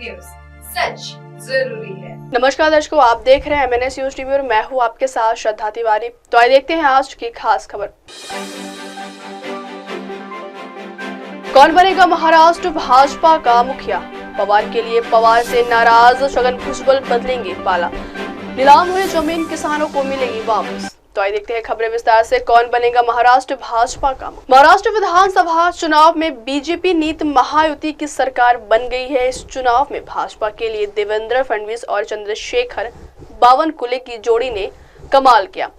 News, सच जरूरी है। नमस्कार दर्शकों, आप देख रहे हैं MNS न्यूज टीवी और मैं हूं आपके साथ श्रद्धा तिवारी। तो आइए देखते हैं आज की खास खबर। कौन बनेगा महाराष्ट्र भाजपा का मुखिया? पवार के लिए पवार से नाराज छगन भुजबल बदलेंगे पाला। नीलाम हुए जमीन किसानों को मिलेगी वापस। तो आइए देखते हैं खबरें विस्तार से। कौन बनेगा महाराष्ट्र भाजपा का? महाराष्ट्र विधानसभा चुनाव में बीजेपी नीति महायुति की सरकार बन गई है। इस चुनाव में भाजपा के लिए देवेंद्र फडणवीस और चंद्रशेखर बावनकुले की जोड़ी ने कमाल किया।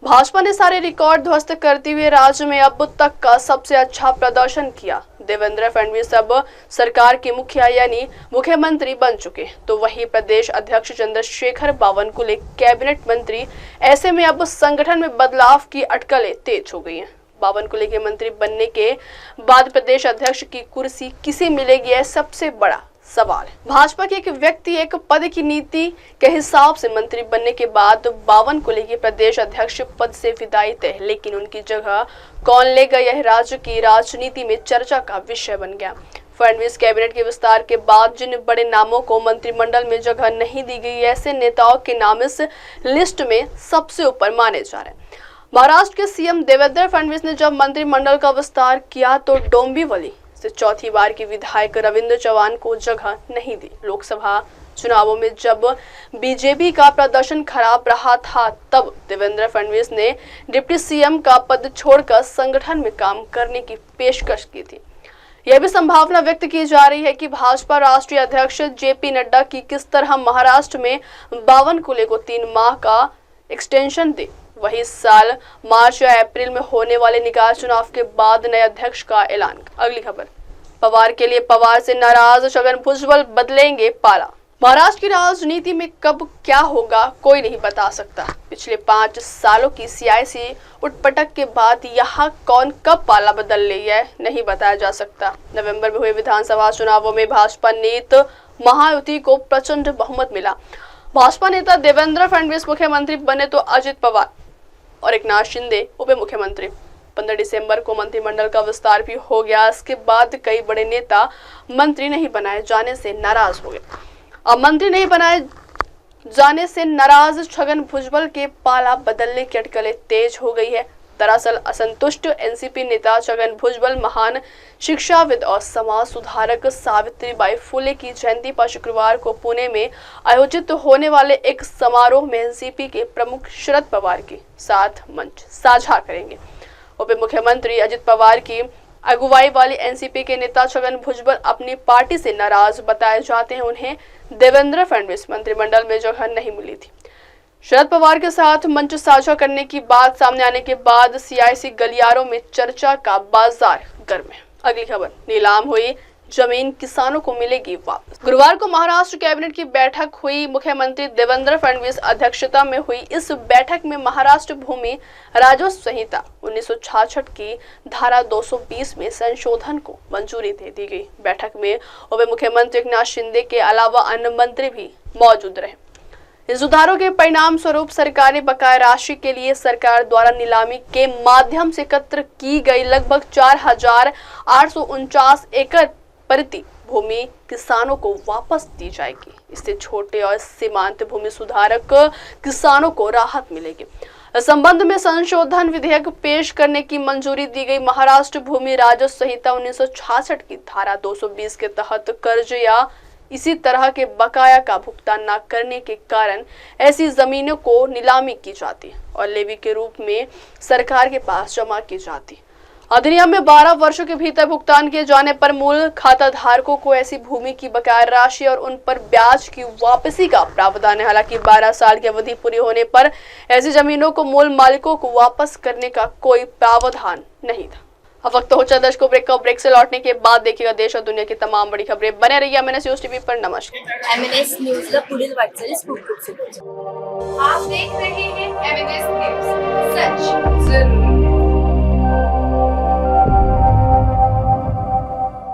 भाजपा ने सारे रिकॉर्ड ध्वस्त करते हुए राज्य में अब तक का सबसे अच्छा प्रदर्शन किया। देवेंद्र फडणवीस अब सरकार के मुखिया यानी मुख्यमंत्री बन चुके, तो वही प्रदेश अध्यक्ष चंद्रशेखर बावनकुले कैबिनेट मंत्री। ऐसे में अब संगठन में बदलाव की अटकलें तेज हो गई हैं। बावनकुले के मंत्री बनने के बाद प्रदेश अध्यक्ष की कुर्सी किसे मिलेगी, है सबसे बड़ा सवाल है। भाजपा के एक व्यक्ति एक पद की नीति के हिसाब से मंत्री बनने के बाद बावनकुले के प्रदेश अध्यक्ष पद से विदाई तय, लेकिन उनकी जगह कौन लेगा यह राज्य की राजनीति में चर्चा का विषय बन गया। फडणवीस कैबिनेट के विस्तार के बाद जिन बड़े नामों को मंत्रिमंडल में जगह नहीं दी गई, ऐसे नेताओं के नाम इस लिस्ट में सबसे ऊपर माने जा रहे हैं। महाराष्ट्र के सीएम देवेंद्र फडणवीस ने जब मंत्रिमंडल का विस्तार किया तो डोंबिवली से चौथी बार की विधायक रविंद्र चव्हाण को जगह नहीं दी। लोकसभा चुनावों में जब बीजेपी का प्रदर्शन खराब रहा था, तब देवेंद्र फडणवीस ने डिप्टी सीएम का पद छोड़कर संगठन में काम करने की पेशकश की थी। यह भी संभावना व्यक्त की जा रही है कि भाजपा राष्ट्रीय अध्यक्ष जेपी नड्डा की किस तरह महाराष्ट्र में बावनकुले को 3 माह का एक्सटेंशन दे। वही इस साल मार्च या अप्रैल में होने वाले निकाय चुनाव के बाद नए अध्यक्ष का ऐलान। अगली खबर, पवार के लिए पवार से नाराज छगन भुजबल बदलेंगे पाला। महाराष्ट्र की राजनीति में कब क्या होगा कोई नहीं बता सकता। पिछले 5 सालों की सियासी उठपटक के बाद यहाँ कौन कब पाला बदल ले है नहीं बताया जा सकता। नवंबर में हुए विधानसभा चुनावों में भाजपा नीति महायुति को प्रचंड बहुमत मिला। भाजपा नेता देवेंद्र फडणवीस मुख्यमंत्री बने तो अजित पवार और एकनाथ शिंदे उप मुख्यमंत्री। 15 दिसंबर को मंत्रिमंडल का विस्तार भी हो गया। इसके बाद कई बड़े नेता मंत्री नहीं बनाए जाने से नाराज हो गए। अब मंत्री नहीं बनाए जाने से नाराज छगन भुजबल के पाला बदलने की अटकलें तेज हो गई है। दरअसल असंतुष्ट एनसीपी नेता छगन भुजबल महान शिक्षाविद और समाज सुधारक सावित्रीबाई फुले की जयंती पर शुक्रवार को पुणे में आयोजित होने वाले एक समारोह में एनसीपी के प्रमुख शरद पवार के साथ मंच साझा करेंगे। उप मुख्यमंत्री अजित पवार की अगुवाई वाली एनसीपी के नेता छगन भुजबल अपनी पार्टी से नाराज बताए जाते हैं। उन्हें देवेंद्र फडणवीस मंत्रिमंडल में जगह नहीं मिली थी। शरद पवार के साथ मंच साझा करने की बात सामने आने के बाद सियासी गलियारों में चर्चा का बाजार गर्म है। अगली खबर, नीलाम हुई जमीन किसानों को मिलेगी वापस। गुरुवार को महाराष्ट्र कैबिनेट की बैठक हुई। मुख्यमंत्री देवेंद्र फडणवीस अध्यक्षता में हुई इस बैठक में महाराष्ट्र भूमि राजस्व संहिता 1966 की धारा 220 में संशोधन को मंजूरी दे दी गई। बैठक में उप मुख्यमंत्री एकनाथ शिंदे के अलावा अन्य मंत्री भी मौजूद रहे। इन सुधारों के परिणाम स्वरूप सरकारी बकाया राशि के लिए सरकार द्वारा नीलामी के माध्यम से एकत्र की गई लगभग 4849 एकड़ प्रति भूमि किसानों को वापस दी जाएगी। इससे छोटे और सीमांत भूमि सुधारक किसानों को राहत मिलेगी। इस संबंध में संशोधन विधेयक पेश करने की मंजूरी दी गई। महाराष्ट्र भूमि राजस्व संहिता 1966 की धारा 220 के तहत कर्ज या इसी तरह के बकाया का भुगतान न करने के कारण ऐसी जमीनों को नीलामी की जाती और लेवी के रूप में सरकार के पास जमा की जाती। अधिनियम में 12 वर्षों के भीतर भुगतान किए जाने पर मूल खाता धारकों को ऐसी भूमि की बकाया राशि और उन पर ब्याज की वापसी का प्रावधान है। हालांकि 12 साल की अवधि पूरी होने पर ऐसी जमीनों को मूल मालिकों को वापस करने का कोई प्रावधान नहीं था। अब वक्त हो चला दर्शकों ब्रेक से लौटने के बाद देखिएगा देश और दुनिया की तमाम बड़ी खबरें। बने रहिए MNS न्यूज टीवी पर। नमस्कार। MNS न्यूज पुढील वाटचाली खूप खूप शुभेच्छा। आप देख रहे हैं MNS न्यूज, सच जरूरी।